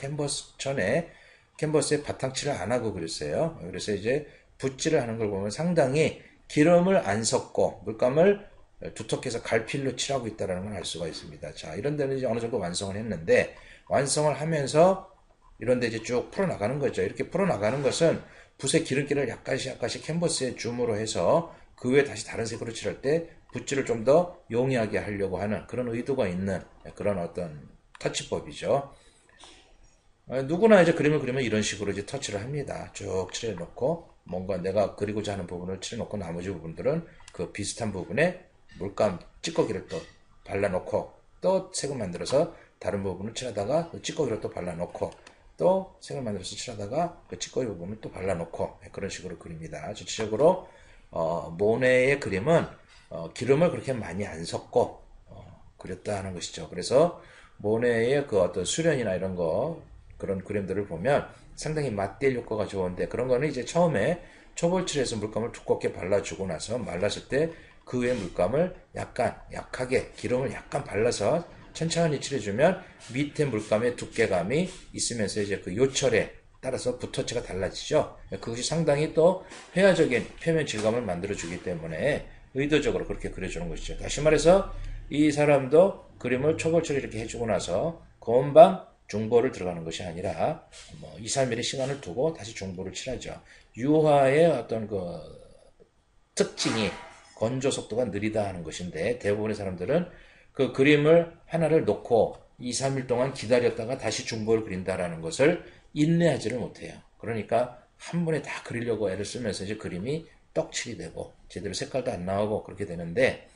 캔버스에 바탕칠을 안 하고 그렸어요. 그래서 이제 붓질을 하는 걸 보면 상당히 기름을 안 섞고 물감을 두텁게 해서 갈필로 칠하고 있다는 걸 알 수가 있습니다. 자, 이런 데는 이제 어느 정도 완성을 했는데 완성을 하면서 이런 데 이제 쭉 풀어나가는 거죠. 이렇게 풀어나가는 것은 붓의 기름기를 약간씩 캔버스에 줌으로 해서 그 외에 다시 다른 색으로 칠할 때 붓질을 좀 더 용이하게 하려고 하는 그런 의도가 있는 그런 어떤 터치법이죠. 누구나 이제 그림을 그리면 이런 식으로 이제 터치를 합니다. 쭉 칠해놓고 뭔가 내가 그리고자 하는 부분을 칠해놓고 나머지 부분들은 그 비슷한 부분에 물감 찌꺼기를 또 발라놓고 또 색을 만들어서 다른 부분을 칠하다가 그 찌꺼기를 또 발라놓고 또 색을 만들어서 칠하다가 그 찌꺼기 부분을 또 발라놓고 그런 식으로 그립니다. 전체적으로 모네의 그림은 기름을 그렇게 많이 안 섞고 그렸다 하는 것이죠. 그래서 모네의 그 어떤 수련이나 이런 거 그런 그림들을 보면 상당히 맞대일 효과가 좋은데 그런 거는 이제 처음에 초벌칠해서 물감을 두껍게 발라주고 나서 말랐을 때 그 위에 물감을 약간 약하게 기름을 약간 발라서 천천히 칠해주면 밑에 물감의 두께감이 있으면서 이제 그 요철에 따라서 붓터치가 달라지죠. 그것이 상당히 또 회화적인 표면 질감을 만들어주기 때문에 의도적으로 그렇게 그려주는 것이죠. 다시 말해서 이 사람도 그림을 초벌처리 이렇게 해주고 나서 금방 중보를 들어가는 것이 아니라 2, 3일의 시간을 두고 다시 중보를 칠하죠. 유화의 어떤 그 특징이 건조 속도가 느리다 하는 것인데 대부분의 사람들은 그 그림을 하나를 놓고 2, 3일 동안 기다렸다가 다시 중보를 그린다라는 것을 인내하지를 못해요. 그러니까 한 번에 다 그리려고 애를 쓰면서 이제 그림이 떡칠이 되고 제대로 색깔도 안 나오고 그렇게 되는데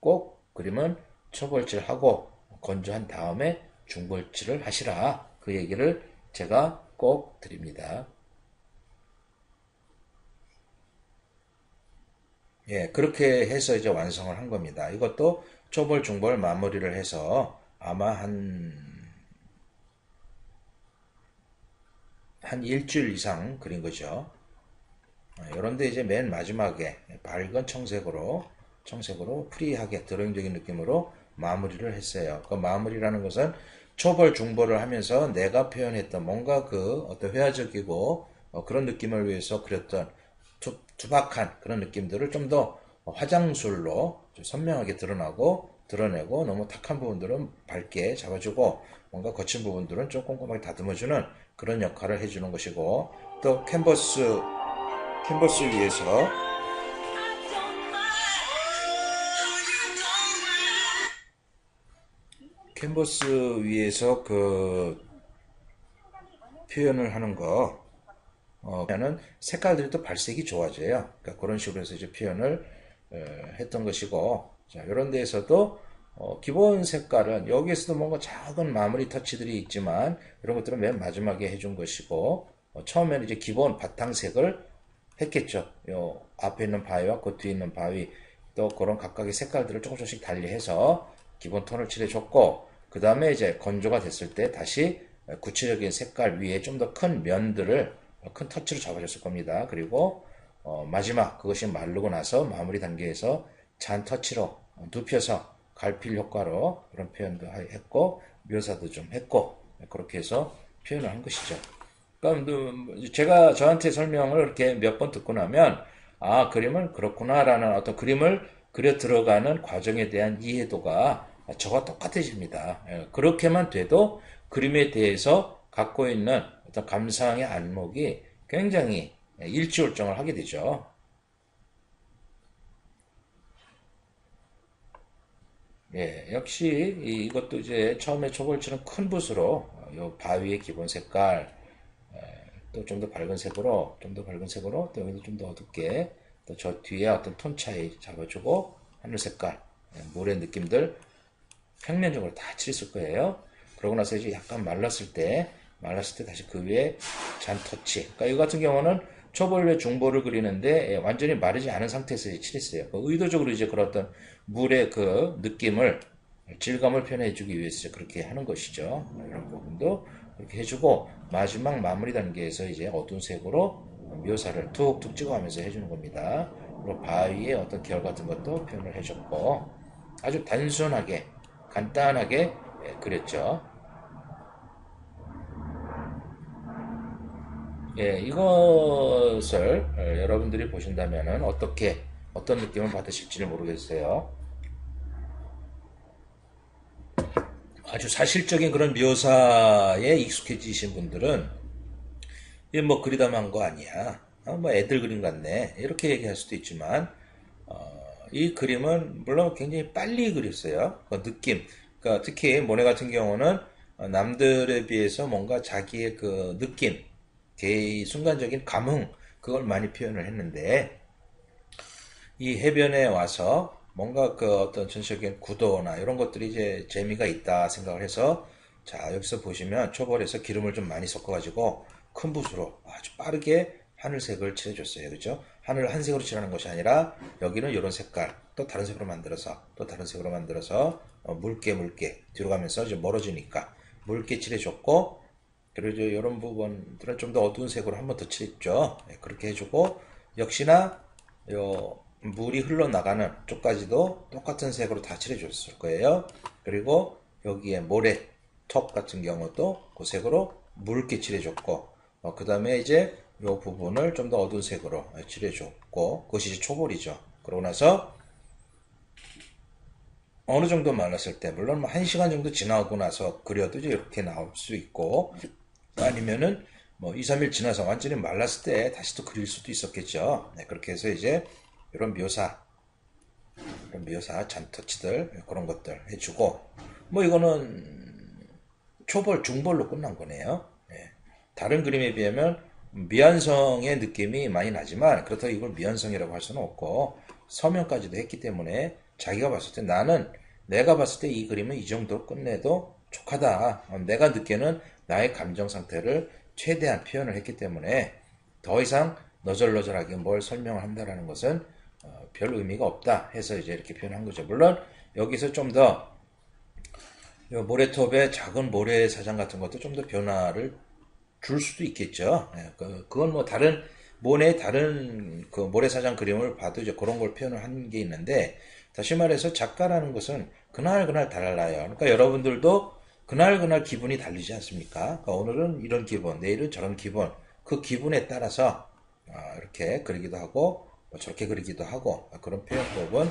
꼭 그림은 초벌칠하고 건조한 다음에 중벌칠을 하시라. 그 얘기를 제가 꼭 드립니다. 예, 그렇게 해서 이제 완성을 한 겁니다. 이것도 초벌, 중벌 마무리를 해서 아마 한 일주일 이상 그린 거죠. 이런데 이제 맨 마지막에 밝은 청색으로 프리하게 드로잉적인 느낌으로 마무리를 했어요. 그 마무리라는 것은 초벌, 중벌을 하면서 내가 표현했던 뭔가 그 어떤 회화적이고 그런 느낌을 위해서 그렸던 투박한 그런 느낌들을 좀 더 화장술로 좀 선명하게 드러내고 너무 탁한 부분들은 밝게 잡아주고 뭔가 거친 부분들은 좀 꼼꼼하게 다듬어주는 그런 역할을 해주는 것이고 또 캔버스 위에서 그 표현을 하는 거 는 색깔들이 또 발색이 좋아져요. 그러니까 그런 식으로 해서 이제 표현을 했던 것이고 자, 이런 데에서도 기본 색깔은 여기에서도 뭔가 작은 마무리 터치들이 있지만 이런 것들은 맨 마지막에 해준 것이고 처음에는 이제 기본 바탕색을 했겠죠. 요 앞에 있는 바위와 그 뒤에 있는 바위 또 그런 각각의 색깔들을 조금씩 달리해서 기본 톤을 칠해줬고 그 다음에 이제 건조가 됐을 때 다시 구체적인 색깔 위에 좀 더 큰 면들을 큰 터치로 잡아줬을 겁니다. 그리고 마지막 그것이 마르고 나서 마무리 단계에서 잔 터치로 눕혀서 갈필 효과로 그런 표현도 했고 묘사도 좀 했고 그렇게 해서 표현을 한 것이죠. 그러니까 제가 저한테 설명을 이렇게 몇 번 듣고 나면 아 그림은 그렇구나라는 어떤 그림을 그려 들어가는 과정에 대한 이해도가 저와 똑같아집니다. 그렇게만 돼도 그림에 대해서 갖고 있는 어떤 감상의 안목이 굉장히 일치월장을 하게 되죠. 예, 역시 이것도 이제 처음에 초벌칠은 큰 붓으로 요 바위의 기본 색깔 또 좀 더 밝은 색으로 또 여기도 좀 더 어둡게 또 저 뒤에 어떤 톤 차이 잡아주고 하늘 색깔 물의 느낌들 평면적으로 다 칠했을 거예요. 그러고 나서 이제 약간 말랐을 때 다시 그 위에 잔 터치. 그러니까 이 같은 경우는 초벌 외 중보를 그리는데 완전히 마르지 않은 상태에서 칠했어요. 의도적으로 이제 그런 어떤 물의 그 느낌을 질감을 표현해주기 위해서 그렇게 하는 것이죠. 이런 부분도 그렇게 해주고 마지막 마무리 단계에서 이제 어두운 색으로 묘사를 툭툭 찍어가면서 해주는 겁니다. 그리고 바위의 어떤 결 같은 것도 표현을 해줬고 아주 단순하게 간단하게 그렸죠. 예, 이것을 여러분들이 보신다면 어떤 느낌을 받으실지는 모르겠어요. 아주 사실적인 그런 묘사에 익숙해지신 분들은 이게 뭐 그리다만 거 아니야. 뭐 애들 그림 같네. 이렇게 얘기할 수도 있지만 이 그림은 물론 굉장히 빨리 그렸어요. 그 느낌. 그러니까 특히 모네 같은 경우는 남들에 비해서 뭔가 자기의 그 느낌, 개의 순간적인 감흥, 그걸 많이 표현을 했는데, 이 해변에 와서 뭔가 그 어떤 전체적인 구도나 이런 것들이 이제 재미가 있다 생각을 해서, 자, 여기서 보시면 초벌에서 기름을 좀 많이 섞어가지고 큰 붓으로 아주 빠르게 하늘색을 칠해줬어요. 그죠? 하늘을 한색으로 칠하는 것이 아니라 여기는 이런 색깔, 또 다른 색으로 만들어서, 또 다른 색으로 만들어서 묽게 뒤로 가면서 이제 멀어지니까 묽게 칠해줬고, 그리고 이제 이런 부분들은 좀 더 어두운 색으로 한번 더 칠했죠. 네, 그렇게 해주고, 역시나 요 물이 흘러나가는 쪽까지도 똑같은 색으로 다 칠해줬을 거예요. 그리고 여기에 모래 톱 같은 경우도 그 색으로 묽게 칠해줬고, 그 다음에 이제 이 부분을 좀 더 어두운 색으로 칠해줬고, 그것이 이제 초벌이죠. 그러고 나서 어느 정도 말랐을 때, 물론 뭐 1시간 정도 지나고 나서 그려도 이제 이렇게 나올 수 있고, 아니면은 뭐 2, 3일 지나서 완전히 말랐을 때 다시 또 그릴 수도 있었겠죠. 네, 그렇게 해서 이제 이런 묘사, 잔터치들, 그런 것들 해주고, 뭐 이거는 초벌, 중벌로 끝난 거네요. 예. 다른 그림에 비하면 미완성의 느낌이 많이 나지만, 그렇다고 이걸 미완성이라고 할 수는 없고, 서명까지도 했기 때문에 자기가 봤을 때 내가 봤을 때 이 그림은 이 정도 끝내도 촉하다. 내가 느끼는 나의 감정 상태를 최대한 표현을 했기 때문에 더 이상 너절너절하게 뭘 설명을 한다라는 것은 별 의미가 없다 해서 이제 이렇게 표현한 거죠. 물론 여기서 좀 더 모래톱의 작은 모래사장 같은 것도 좀 더 변화를 줄 수도 있겠죠. 예, 그건 뭐 다른 모네의 다른 그 모래사장 그림을 봐도 이제 그런 걸 표현을 한 게 있는데, 다시 말해서 작가라는 것은 그날 달라요. 그러니까 여러분들도 그날 기분이 다르지 않습니까? 그러니까 오늘은 이런 기분, 내일은 저런 기분, 그 기분에 따라서 이렇게 그리기도 하고 뭐 저렇게 그리기도 하고, 그런 표현법은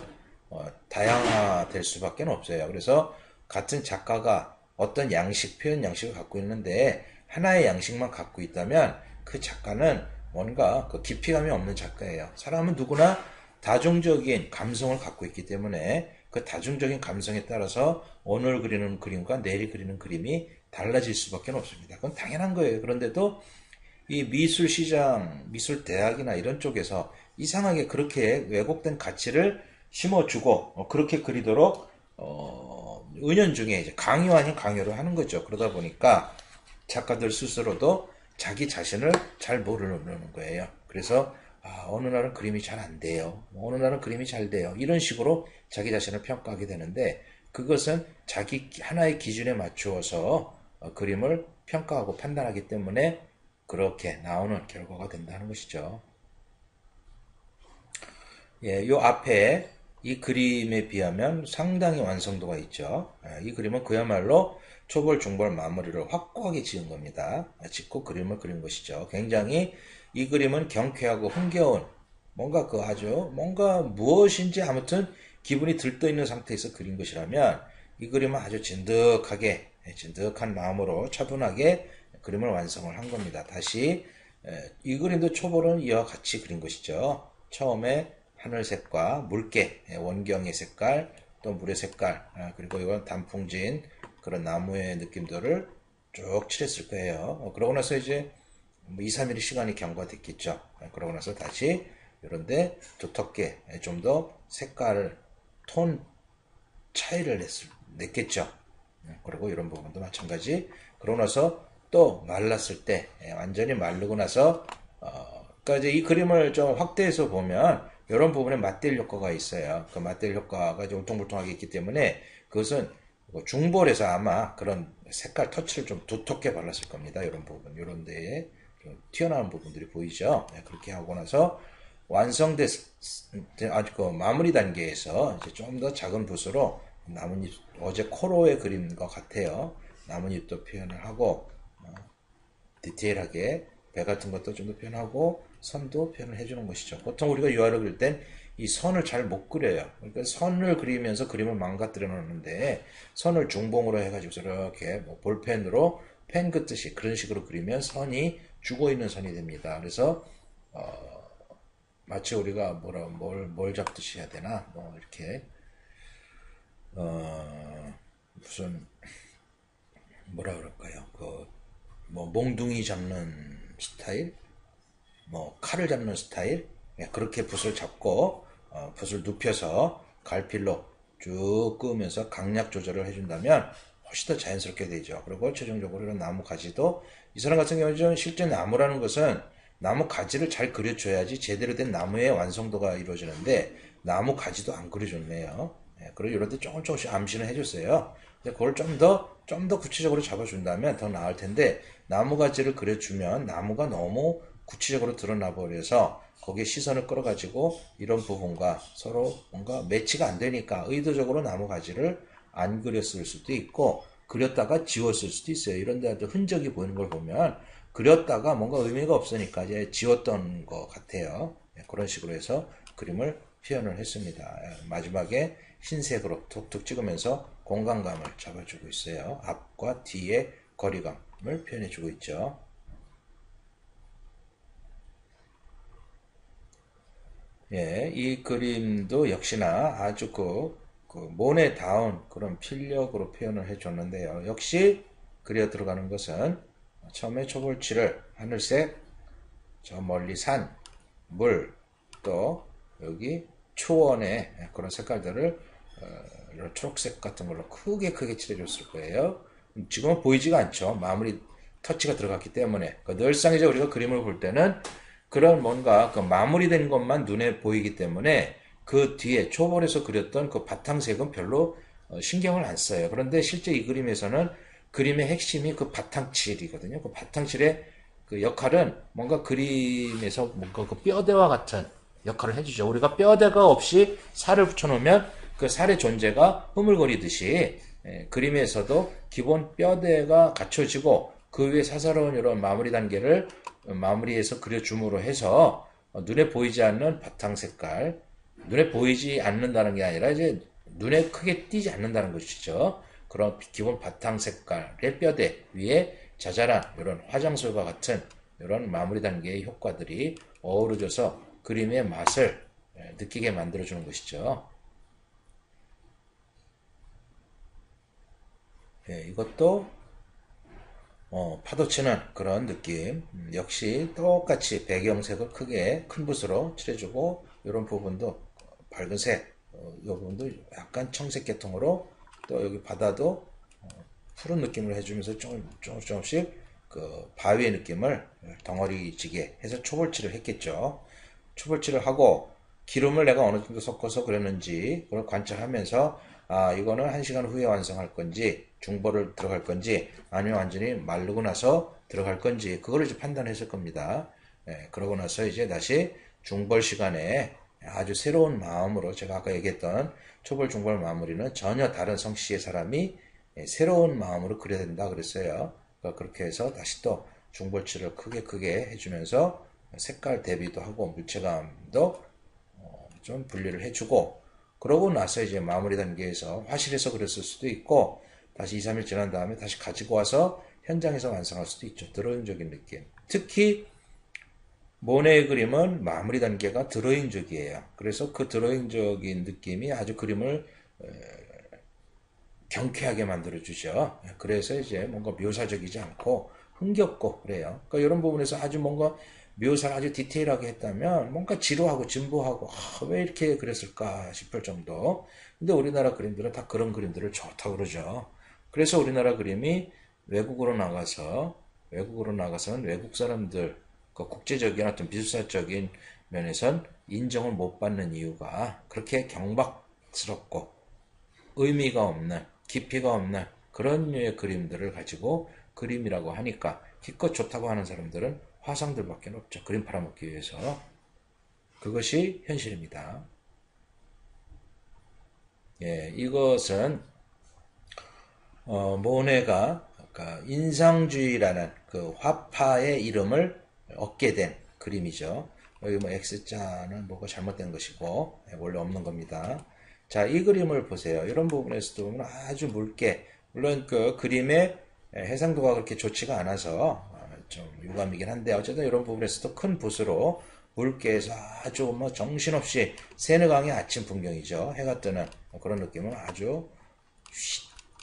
다양화될 수밖에 없어요. 그래서 같은 작가가 어떤 양식, 표현 양식을 갖고 있는데 하나의 양식만 갖고 있다면 그 작가는 뭔가 그 깊이감이 없는 작가예요. 사람은 누구나 다중적인 감성을 갖고 있기 때문에 그 다중적인 감성에 따라서 오늘 그리는 그림과 내일 그리는 그림이 달라질 수밖에 없습니다. 그건 당연한 거예요. 그런데도 이 미술 시장, 미술 대학이나 이런 쪽에서 이상하게 그렇게 왜곡된 가치를 심어주고 그렇게 그리도록 은연중에 이제 강요 아닌 강요를 하는 거죠. 그러다 보니까 작가들 스스로도 자기 자신을 잘 모르는 거예요. 그래서 어느 날은 그림이 잘 안 돼요. 어느 날은 그림이 잘 돼요. 이런 식으로 자기 자신을 평가하게 되는데, 그것은 자기 하나의 기준에 맞추어서 그림을 평가하고 판단하기 때문에 그렇게 나오는 결과가 된다는 것이죠. 예, 요 앞에 이 그림에 비하면 상당히 완성도가 있죠. 이 그림은 그야말로 초벌, 중벌, 마무리를 확고하게 지은 겁니다. 짓고 그림을 그린 것이죠. 굉장히 이 그림은 경쾌하고 흥겨운, 뭔가 그 아주 뭔가 무엇인지 아무튼 기분이 들떠 있는 상태에서 그린 것이라면, 이 그림은 아주 진득하게, 진득한 마음으로 차분하게 그림을 완성을 한 겁니다. 다시 이 그림도 초벌은 이와 같이 그린 것이죠. 처음에 하늘색과 물개, 원경의 색깔, 또 물의 색깔, 그리고 이건 단풍진 그런 나무의 느낌들을 쭉 칠했을 거예요. 그러고 나서 이제 2, 3일의 시간이 경과됐겠죠. 그러고 나서 다시 이런데 두텁게 좀 더 색깔을, 톤 차이를 냈겠죠. 그리고 이런 부분도 마찬가지. 그러고 나서 또 말랐을 때, 완전히 마르고 나서 그러니까 이제 이 그림을 좀 확대해서 보면 이런 부분에 맞댈 효과가 있어요. 그 맞댈 효과가 좀 울퉁불퉁하게 있기 때문에 그것은 중볼에서 아마 그런 색깔 터치를 좀 두텁게 발랐을 겁니다. 이런 부분, 이런 데에 튀어나온 부분들이 보이죠. 그렇게 하고 나서 완성됐 아주 그 마무리 단계에서 이제 좀 더 작은 붓으로 나뭇잎, 어제 코로의 그린 것 같아요. 나뭇잎도 표현을 하고 디테일하게 배 같은 것도 좀 더 표현하고 선도 표현을 해주는 것이죠. 보통 우리가 유화를 그릴 땐 이 선을 잘 못 그려요. 그러니까 선을 그리면서 그림을 망가뜨려 놓는데, 선을 중봉으로 해가지고 이렇게 뭐 볼펜으로 펜 긋듯이 그런 식으로 그리면 선이 죽어 있는 선이 됩니다. 그래서 마치 우리가 뭘 잡듯이 해야 되나, 뭐 이렇게 무슨 뭐라 그럴까요? 뭐 몽둥이 잡는 스타일, 뭐 칼을 잡는 스타일, 그렇게 붓을 잡고 붓을 눕혀서 갈필로 쭉 끄면서 강약 조절을 해준다면 훨씬 더 자연스럽게 되죠. 그리고 최종적으로 이런 나무 가지도 이 사람 같은 경우는 실제 나무라는 것은 나무 가지를 잘 그려줘야지 제대로 된 나무의 완성도가 이루어지는데 나무 가지도 안 그려줬네요. 그리고 이런 데 조금씩 암시는 해줬어요. 근데 그걸 좀 더 구체적으로 잡아준다면 더 나을 텐데 나무 가지를 그려주면 나무가 너무 구체적으로 드러나 버려서 거기에 시선을 끌어가지고 이런 부분과 서로 뭔가 매치가 안 되니까 의도적으로 나무 가지를 안 그렸을 수도 있고 그렸다가 지웠을 수도 있어요. 이런 데도 흔적이 보이는 걸 보면 그렸다가 뭔가 의미가 없으니까 이제 지웠던 것 같아요. 그런 식으로 해서 그림을 표현을 했습니다. 마지막에 흰색으로 툭툭 찍으면서 공간감을 잡아주고 있어요. 앞과 뒤의 거리감을 표현해주고 있죠. 예, 이 그림도 역시나 아주 그 모네다운 그런 필력으로 표현을 해줬는데요. 역시 그려 들어가는 것은 처음에 초벌칠을 하늘색, 저 멀리 산, 물, 또 여기 초원의 그런 색깔들을 이런 초록색 같은 걸로 크게 칠해줬을 거예요. 지금은 보이지가 않죠. 마무리 터치가 들어갔기 때문에. 늘상 이제 우리가 그림을 볼 때는 그런 뭔가 그 마무리된 것만 눈에 보이기 때문에 그 뒤에 초벌에서 그렸던 그 바탕색은 별로 신경을 안 써요. 그런데 실제 이 그림에서는 그림의 핵심이 그 바탕칠이거든요. 그 바탕칠의 그 역할은 뭔가 그림에서 뭔가 그 뼈대와 같은 역할을 해주죠. 우리가 뼈대가 없이 살을 붙여놓으면 그 살의 존재가 흐물거리듯이 그림에서도 기본 뼈대가 갖춰지고 그 위에 사사로운 이런 마무리 단계를 마무리해서 그려줌으로 해서 눈에 보이지 않는 바탕 색깔, 눈에 보이지 않는다는 게 아니라 이제 눈에 크게 띄지 않는다는 것이죠. 그런 기본 바탕 색깔의 뼈대 위에 자잘한 이런 화장술과 같은 이런 마무리 단계의 효과들이 어우러져서 그림의 맛을 느끼게 만들어주는 것이죠. 이것도 파도치는 그런 느낌. 역시 똑같이 배경색을 크게 큰 붓으로 칠해주고 이런 부분도 밝은 색, 이 부분도 약간 청색 계통으로 또 여기 바다도 푸른 느낌을 해주면서 조금씩 그 바위의 느낌을 덩어리지게 해서 초벌칠을 했겠죠. 초벌칠을 하고 기름을 내가 어느 정도 섞어서 그렸는지 그걸 관찰하면서 이거는 1시간 후에 완성할 건지 중벌을 들어갈 건지 아니면 완전히 마르고 나서 들어갈 건지 그걸 이제 판단했을 겁니다. 그러고 나서 이제 다시 중벌 시간에 아주 새로운 마음으로 제가 아까 얘기했던 초벌 중벌 마무리는 전혀 다른 성씨의 사람이 새로운 마음으로 그려야 된다 그랬어요. 그러니까 그렇게 해서 다시 또 중벌칠을 크게 해주면서 색깔 대비도 하고 물체감도 좀 분리를 해주고 그러고 나서 이제 마무리 단계에서 화실에서 그렸을 수도 있고 다시 2, 3일 지난 다음에 다시 가지고 와서 현장에서 완성할 수도 있죠. 드로잉적인 느낌. 특히 모네의 그림은 마무리 단계가 드로잉적이에요. 그래서 그 드로잉적인 느낌이 아주 그림을 경쾌하게 만들어주죠. 그래서 이제 뭔가 묘사적이지 않고 흥겹고 그래요. 그러니까 이런 부분에서 아주 뭔가 묘사를 아주 디테일하게 했다면 뭔가 지루하고 진부하고 왜 이렇게 그랬을까 싶을 정도. 근데 우리나라 그림들은 다 그런 그림들을 좋다고 그러죠. 그래서 우리나라 그림이 외국으로 나가서는 외국 사람들 그 국제적인 어떤 비술사적인 면에선 인정을 못 받는 이유가 그렇게 경박스럽고 의미가 없는 깊이가 없는 그런 류의 그림들을 가지고 그림이라고 하니까 기껏 좋다고 하는 사람들은 화상들밖에 없죠. 그림 팔아먹기 위해서. 그것이 현실입니다. 이것은 모네가 인상주의라는 그 화파의 이름을 얻게 된 그림이죠. 여기 뭐 X자는 뭐가 잘못된 것이고 원래 없는 겁니다. 자, 이 그림을 보세요. 이런 부분에서도 보면 아주 묽게 물론 그 그림의 해상도가 그렇게 좋지가 않아서 좀 유감이긴 한데 어쨌든 이런 부분에서도 큰 붓으로 묽게 해서 아주 뭐 정신없이 세느강의 아침 풍경이죠. 해가 뜨는 그런 느낌은 아주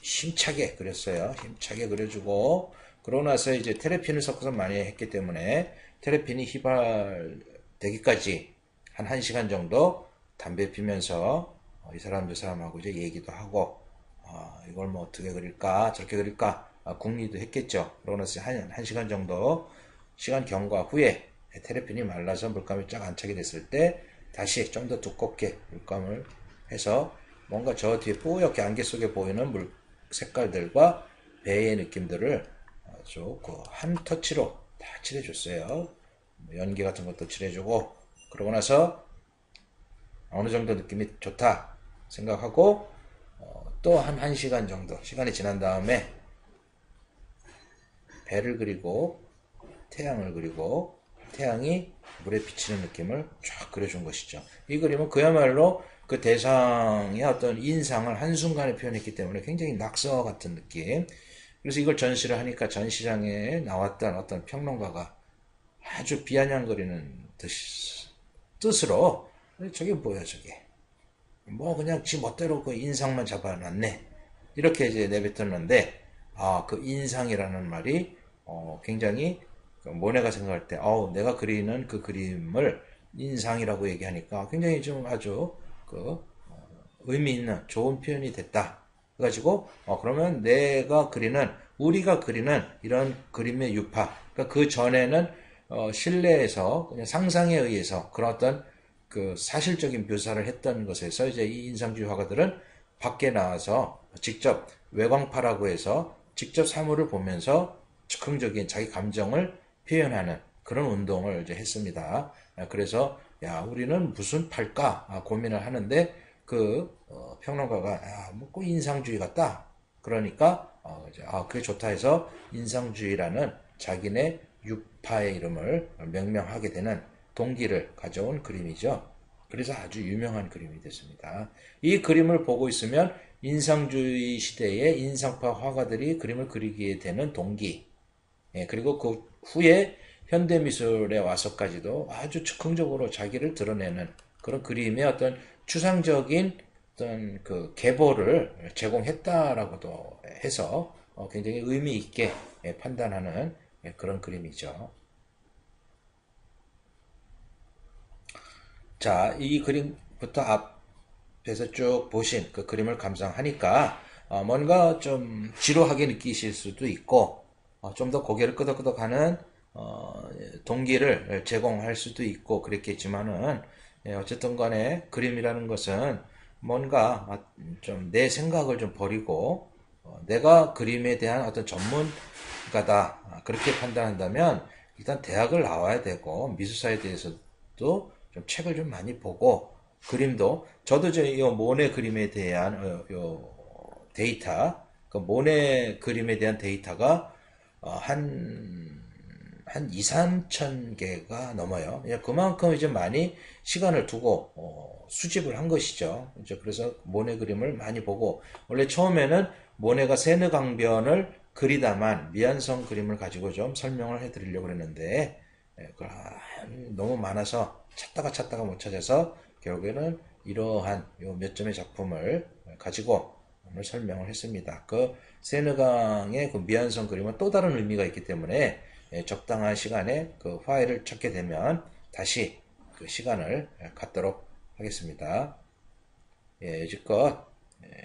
힘차게 그렸어요. 힘차게 그려주고, 그러고 나서 이제 테레핀을 섞어서 많이 했기 때문에 테레핀이 휘발되기까지 한 1시간 정도 담배 피면서 이 사람 저 사람하고 이제 얘기도 하고, 이걸 뭐 어떻게 그릴까 저렇게 그릴까 궁리도 했겠죠. 그러고 나서 한 시간 정도 시간 경과 후에 테레핀이 말라서 물감이 쫙 안차게 됐을 때 다시 좀 더 두껍게 물감을 해서 뭔가 저 뒤에 뿌옇게 안개 속에 보이는 물 색깔들과 배의 느낌들을 아주 그 한 터치로 다 칠해줬어요. 연기 같은 것도 칠해주고, 그러고 나서 어느 정도 느낌이 좋다 생각하고 또 한 1시간 정도 시간이 지난 다음에 배를 그리고 태양을 그리고 태양이 물에 비치는 느낌을 쫙 그려준 것이죠. 이 그림은 그야말로 그 대상의 어떤 인상을 한순간에 표현했기 때문에 굉장히 낙서 같은 느낌. 그래서 이걸 전시를 하니까 전시장에 나왔던 어떤 평론가가 아주 비아냥거리는 뜻으로 저게 뭐야 저게 뭐 그냥 지 멋대로 그 인상만 잡아놨네 이렇게 이제 내뱉었는데, 그 인상이라는 말이 굉장히 모네가 생각할 때 내가 그리는 그 그림을 인상이라고 얘기하니까 굉장히 좀 아주 그 의미 있는 좋은 표현이 됐다. 그래가지고 그러면 내가 그리는 우리가 그리는 이런 그림의 유파, 그러니까 그 전에는 실내에서 그냥 상상에 의해서 그런 어떤 그 사실적인 묘사를 했던 것에서 이제 이 인상주의 화가들은 밖에 나와서 직접 외광파라고 해서 직접 사물을 보면서 즉흥적인 자기 감정을 표현하는 그런 운동을 이제 했습니다. 그래서 야 우리는 무슨 팔까 고민을 하는데 그 평론가가 뭐꼭 인상주의 같다. 그러니까 그게 좋다 해서 인상주의라는 자기네 유파의 이름을 명명하게 되는 동기를 가져온 그림이죠. 그래서 아주 유명한 그림이 됐습니다. 이 그림을 보고 있으면 인상주의 시대의 인상파 화가들이 그림을 그리게 되는 동기, 그리고 그 후에 현대미술에 와서까지도 아주 즉흥적으로 자기를 드러내는 그런 그림의 어떤 추상적인 어떤 그 계보를 제공했다라고도 해서 굉장히 의미 있게 판단하는 그런 그림이죠. 자, 이 그림부터 앞에서 쭉 보신 그 그림을 감상하니까 뭔가 좀 지루하게 느끼실 수도 있고 좀 더 고개를 끄덕끄덕하는 동기를 제공할 수도 있고 그랬겠지만은 어쨌든 간에 그림이라는 것은 뭔가 좀 내 생각을 좀 버리고 내가 그림에 대한 어떤 전문가다 그렇게 판단한다면 일단 대학을 나와야 되고 미술사에 대해서도 좀 책을 좀 많이 보고 그림도 저도 이 모네 그림에 대한 데이터 그 모네 그림에 대한 데이터가 한 2, 3천 개가 넘어요. 그만큼 이제 많이 시간을 두고 수집을 한 것이죠. 이제 그래서 모네 그림을 많이 보고 원래 처음에는 모네가 세느 강변을 그리다만 미완성 그림을 가지고 좀 설명을 해드리려고 했는데 너무 많아서 찾다가 못 찾아서 결국에는 이러한 몇 점의 작품을 가지고 오늘 설명을 했습니다. 그 세느강의 그 미완성 그림은 또 다른 의미가 있기 때문에 적당한 시간에 그 파일을 찾게 되면 다시 그 시간을 갖도록 하겠습니다. 여지껏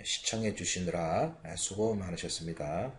시청해 주시느라 수고 많으셨습니다.